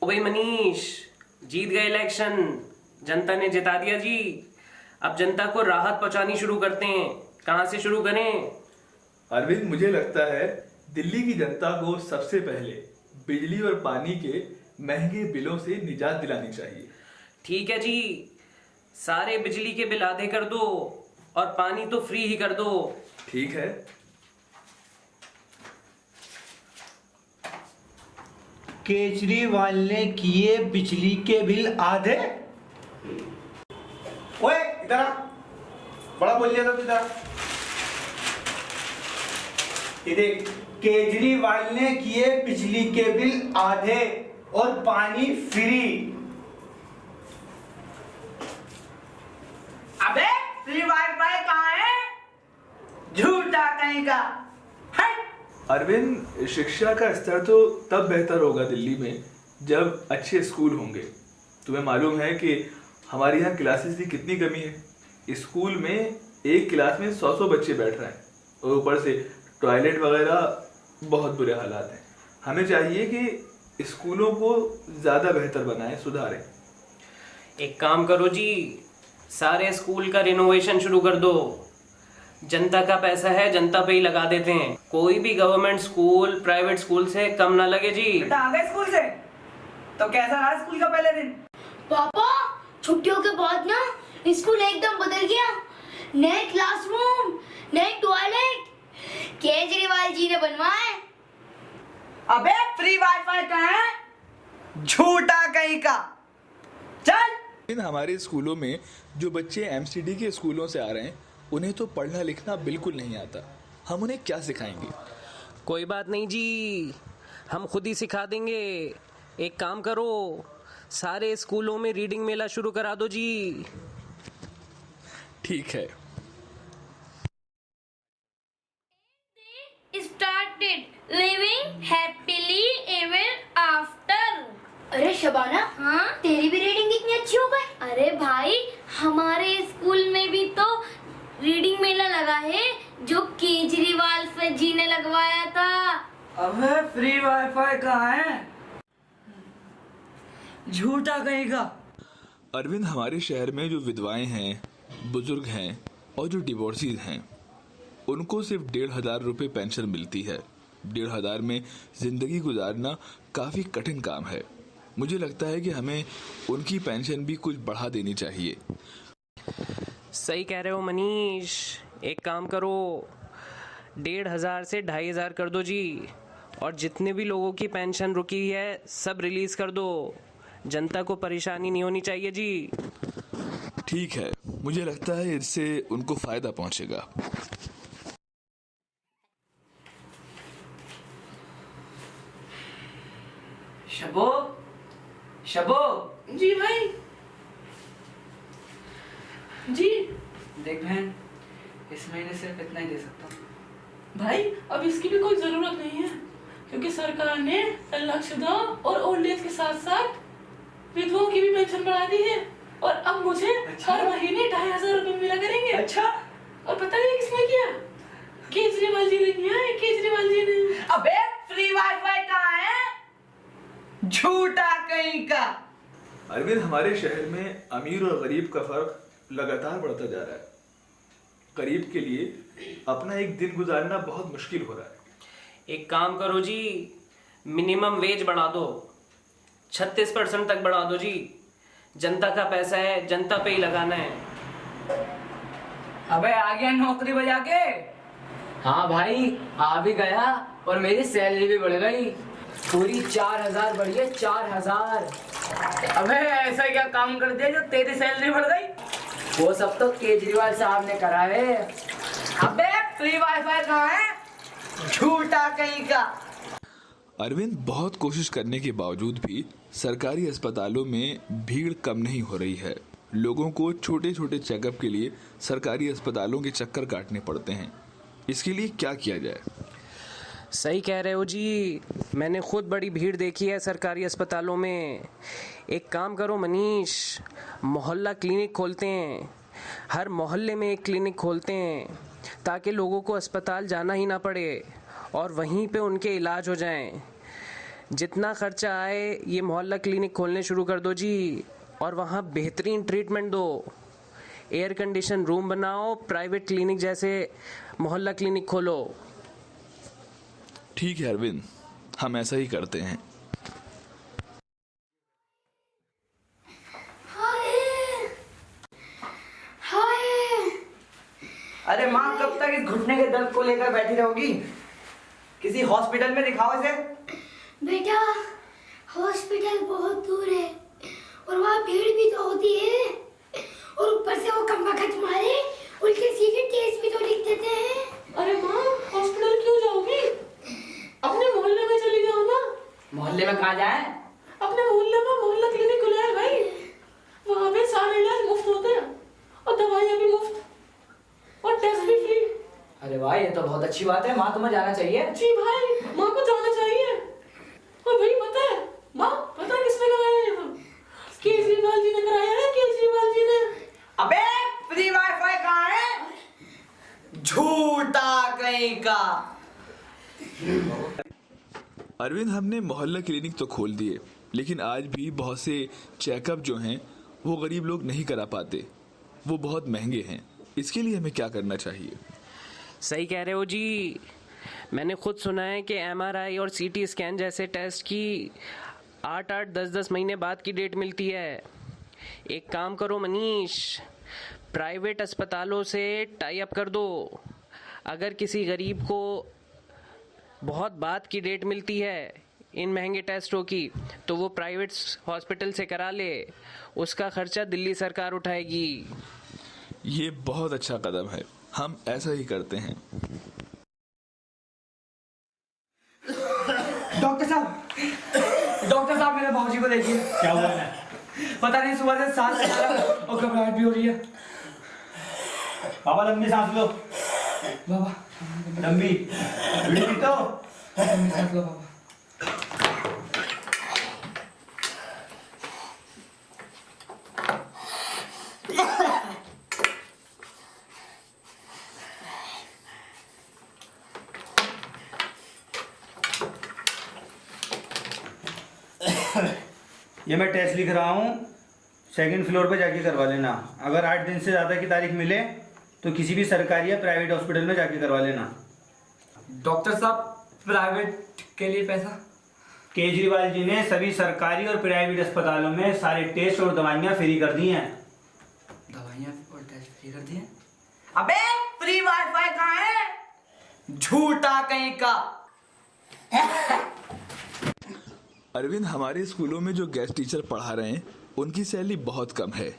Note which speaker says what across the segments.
Speaker 1: ओ भाई मनीष, जीत गए इलेक्शन, जनता ने जिता दिया जी। अब जनता को राहत पहुंचानी शुरू करते हैं। कहां से शुरू करें?
Speaker 2: अरविंद, मुझे लगता है दिल्ली की जनता को सबसे पहले बिजली और पानी के महंगे बिलों से निजात दिलानी चाहिए।
Speaker 1: ठीक है जी, सारे बिजली के बिल आधे कर दो और पानी तो फ्री ही कर दो।
Speaker 2: ठीक है।
Speaker 3: केजरीवाल ने किए बिजली के बिल आधे। ओए इधर आ, बड़ा बोल लिया था तू, इधर आ। ये देख, केजरीवाल ने किए बिजली के बिल आधे और पानी फ्री।
Speaker 4: अबे फ्री वाईफाई कहाँ है? झूठा कहीं का।
Speaker 2: अरविंद, शिक्षा का स्तर तो तब बेहतर होगा दिल्ली में जब अच्छे स्कूल होंगे। तुम्हें मालूम है कि हमारे यहाँ क्लासेस की कितनी कमी है। स्कूल में एक क्लास में 100 बच्चे बैठ रहे हैं और ऊपर से टॉयलेट वगैरह बहुत बुरे हालात हैं। हमें चाहिए कि स्कूलों को ज़्यादा बेहतर बनाएं, सुधारें।
Speaker 1: एक काम करो जी, सारे स्कूल का रिनोवेशन शुरू कर दो। जनता का पैसा है, जनता पे ही लगा देते हैं। कोई भी गवर्नमेंट स्कूल प्राइवेट स्कूल से कम ना लगे जी।
Speaker 4: बेटा आ गए स्कूल से? तो कैसा रहा स्कूल का पहले दिन?
Speaker 5: पापा, छुट्टियों के बाद ना स्कूल एकदम बदल गया। नए क्लासरूम, नए टॉयलेट केजरीवाल जी ने बनवाए।
Speaker 4: अबे फ्री वाईफाई कहाँ है? झूठा कहीं का। चल।
Speaker 2: हमारे स्कूलों में जो बच्चे एमसीडी के स्कूलों से आ रहे हैं, उन्हें तो पढ़ना लिखना बिल्कुल नहीं आता। हम उन्हें क्या सिखाएंगे?
Speaker 1: कोई बात नहीं जी, हम खुद ही सिखा देंगे। एक काम करो, सारे स्कूलों में रीडिंग मेला शुरू करा दो जी।
Speaker 2: ठीक है।
Speaker 5: Started living happily ever after। अरे शबाना, हाँ तेरी भी रीडिंग कितनी अच्छी हो गई। अरे भाई, हमारे स्कूल में भी तो रीडिंग मेला लगा है जो केजरीवाल से जी ने लगवाया था।
Speaker 4: अबे फ्री वाईफाई कहाँ है? झूठा कहीं का।
Speaker 2: अरविंद, हमारे शहर में जो विधवाएं हैं, बुजुर्ग हैं और जो डिवोर्सीज हैं, उनको सिर्फ 1,500 रुपये पेंशन मिलती है। 1,500 में जिंदगी गुजारना काफी कठिन काम है। मुझे लगता है कि हमें उनकी पेंशन भी कुछ बढ़ा देनी चाहिए।
Speaker 1: सही कह रहे हो मनीष, एक काम करो, 1,500 से 2,500 कर दो जी। और जितने भी लोगों की पेंशन रुकी है सब रिलीज कर दो। जनता को परेशानी नहीं होनी चाहिए जी।
Speaker 2: ठीक है, मुझे लगता है इससे उनको फायदा पहुंचेगा।
Speaker 4: शबो, शबो।
Speaker 6: जी भाई। जी
Speaker 4: देख बहन, इस महीने सिर्फ इतना ही दे सकता हूँ।
Speaker 6: भाई, अब इसकी भी कोई जरूरत नहीं है क्योंकि सरकार ने तलाकशुदा और ओल्ड एज के साथ साथ विधवाओं की भी पेंशन बढ़ा दी है और अब मुझे हर महीने 2,500 रुपए मिला करेंगे।
Speaker 4: अच्छा।
Speaker 6: और पता नहीं किसने किया? केजरीवाल जी ने किया है। केजरीवाल जी ने।
Speaker 4: अबे फ्री वाईफाई कहाँ है? झूठा कहीं का।
Speaker 2: अरविंद, हमारे शहर में अमीर और गरीब का फर्क लगातार बढ़ता जा रहा है। गरीब के लिए अपना एक दिन गुजारना बहुत मुश्किल हो रहा है।
Speaker 1: एक काम करो जी, मिनिमम वेज बढ़ा दो, 36% तक बढ़ा दो जी। जनता का पैसा है, जनता पे ही लगाना है।
Speaker 4: अबे आ गया नौकरी बजा के?
Speaker 7: हाँ भाई, आ भी गया और मेरी सैलरी भी बढ़ गई। पूरी 4,000 बढ़ी है, 4,000।
Speaker 4: अबे ऐसा क्या काम कर दिया जो तेरी सैलरी बढ़ गई?
Speaker 7: वो सब तो केजरीवाल साहब ने करा है।
Speaker 4: अबे फ्री वाईफाई कहाँ है? झूठा कहीं का।
Speaker 2: अरविंद, बहुत कोशिश करने के बावजूद भी सरकारी अस्पतालों में भीड़ कम नहीं हो रही है। लोगों को छोटे छोटे चेकअप के लिए सरकारी अस्पतालों के चक्कर काटने पड़ते हैं। इसके लिए क्या किया जाए?
Speaker 1: सही कह रहे हो जी, मैंने खुद बड़ी भीड़ देखी है सरकारी अस्पतालों में। एक काम करो मनीष, मोहल्ला क्लिनिक खोलते हैं। हर मोहल्ले में एक क्लिनिक खोलते हैं ताकि लोगों को अस्पताल जाना ही ना पड़े और वहीं पे उनके इलाज हो जाएं। जितना खर्चा आए ये मोहल्ला क्लिनिक खोलने शुरू कर दो जी, और वहाँ बेहतरीन ट्रीटमेंट दो। एयर कंडीशन रूम बनाओ, प्राइवेट क्लिनिक जैसे मोहल्ला क्लिनिक खोलो।
Speaker 2: ठीक है अरविंद, हम ऐसा ही करते हैं।
Speaker 3: अरे माँ, कब तक इस घुटने के दर्द को लेकर बैठी रहोगी? किसी हॉस्पिटल में दिखाओ इसे।
Speaker 5: बेटा, हॉस्पिटल बहुत दूर है और वहाँ भीड़ भी तो होती है, और ऊपर से वो कमबख्त मारे उल्टे सीधे टेस्ट भी तो लिख देते हैं।
Speaker 6: अरे माँ, हॉस्पिटल क्यों जाओगी? अपने मोहल्ले में चली जाओ ना।
Speaker 7: मोहल्ले में कहाँ जाए?
Speaker 6: अपने मोहल्ले में मोहल्ला क्लिनिक खुला है भाई, वहाँ पे सारे इलाज मुफ्त होते हैं और दवाइयाँ भी मुफ्त और टेस्ट भी फ्री।
Speaker 7: अरे भाई, ये तो बहुत अच्छी बात है। माँ, तुम्हें जाना चाहिए।
Speaker 6: जी भाई, माँ को जाना चाहिए। और भाई पता है माँ, पता है किसने कराया ये? केजरीवाल जी ने कराया है, केजरीवाल जी ने।
Speaker 3: अबे फ्री वाईफाई कहाँ है? झूठा कहीं का।
Speaker 2: अरविंद, हमने मोहल्ला क्लिनिक तो खोल दिए, लेकिन आज भी बहुत से चेकअप जो हैं वो गरीब लोग नहीं करा पाते, वो बहुत महंगे हैं। इसके लिए हमें क्या करना चाहिए?
Speaker 1: सही कह रहे हो जी। मैंने खुद सुना है कि MRI और CT स्कैन जैसे टेस्ट की 8-8, 10-10 महीने बाद की डेट मिलती है। एक काम करो मनीष, प्राइवेट अस्पतालों से टाई अप कर दो। अगर किसी गरीब को बहुत बाद की डेट मिलती है इन महंगे टेस्टों की, तो वो प्राइवेट हॉस्पिटल से करा ले, उसका खर्चा दिल्ली सरकार उठाएगी।
Speaker 2: ये बहुत अच्छा कदम है, हम ऐसा ही करते हैं।
Speaker 3: डॉक्टर साहब, मेरे बाबूजी को देखिए। क्या हुआ है? पता नहीं, सुबह से सांस ले रहा है और घबराहट भी हो रही है। बाबा लंबी सांस लो। बाबा लंबी तो लंबी सांस लो बाबा। ये मैं टेस्ट लिख रहा हूँ, 2nd फ्लोर पे जाके करवा लेना। अगर 8 दिन से ज़्यादा की तारीख मिले तो किसी भी सरकारी या प्राइवेट हॉस्पिटल में जाके करवा लेना।
Speaker 7: डॉक्टर साहब, प्राइवेट के लिए पैसा?
Speaker 3: केजरीवाल जी ने सभी सरकारी और प्राइवेट अस्पतालों में सारे टेस्ट और दवाइयाँ फ्री कर दी हैं।
Speaker 7: दवाइयाँ और टेस्ट फ्री कर दिए?
Speaker 3: अबे फ्री वाईफाई कहाँ है? झूठा कहीं का।
Speaker 2: अरविंद, हमारे स्कूलों में जो गेस्ट टीचर पढ़ा रहे हैं उनकी सैलरी बहुत कम है,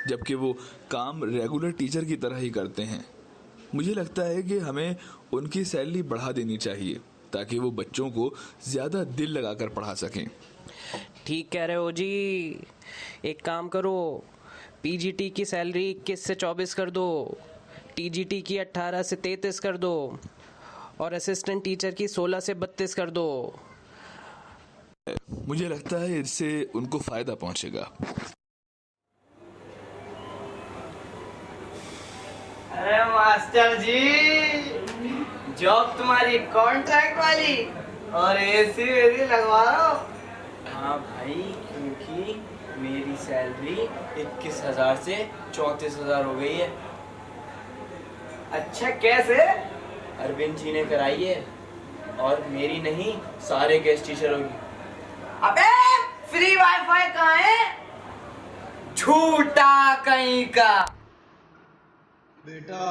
Speaker 2: जबकि वो काम रेगुलर टीचर की तरह ही करते हैं। मुझे लगता है कि हमें उनकी सैलरी बढ़ा देनी चाहिए ताकि वो बच्चों को ज़्यादा दिल लगाकर पढ़ा सकें।
Speaker 1: ठीक कह रहे हो जी। एक काम करो, PGT की सैलरी 21 से 24 कर दो, TGT की 18 से 33 कर दो, और असिस्टेंट टीचर की 16 से 32 कर दो।
Speaker 2: मुझे लगता है इससे उनको फायदा पहुंचेगा।
Speaker 3: अरे मास्टर जी, जॉब तुम्हारी कॉन्ट्रैक्ट वाली और AC वेसी लगवा रहा हो?
Speaker 8: हाँ भाई, क्योंकि मेरी सैलरी 21,000 से 34,000 हो गई है।
Speaker 3: अच्छा, कैसे?
Speaker 8: अरविंद जी ने कराई है, और मेरी नहीं, सारे गेस्ट टीचरों की।
Speaker 3: अबे फ्री वाईफाई कहाँ है? झूठा कहीं का।
Speaker 9: बेटा,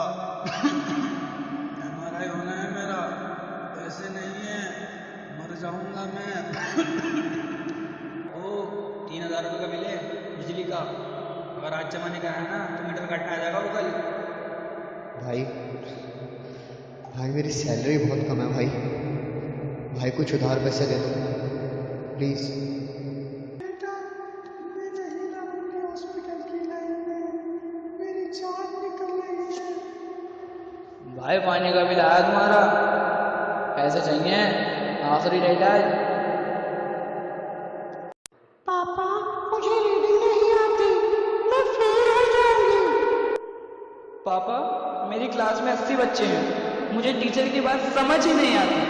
Speaker 9: MRI होना है मेरा, पैसे नहीं है, मर जाऊंगा मैं। ओ 3,000 रुपये का बिल है बिजली का, अगर आज जमा नहीं कराया ना तो मीटर कटना आ जाएगा वो कल।
Speaker 10: भाई मेरी सैलरी बहुत कम है भाई कुछ उधार पैसे दे दो प्लीज।
Speaker 9: बेटा, मैं नहीं रहूंगी हॉस्पिटल की लाइन में, मेरी जान निकल रही है।
Speaker 7: भाई, पानी का बिल आया तुम्हारा, पैसे चाहिए, आखिरी डेट आज।
Speaker 9: पापा, मुझे रीडिंग नहीं आती, मैं फेल हो जाऊंगी।
Speaker 7: पापा, मेरी क्लास में 80 बच्चे हैं, मुझे टीचर की बात समझ ही नहीं आती।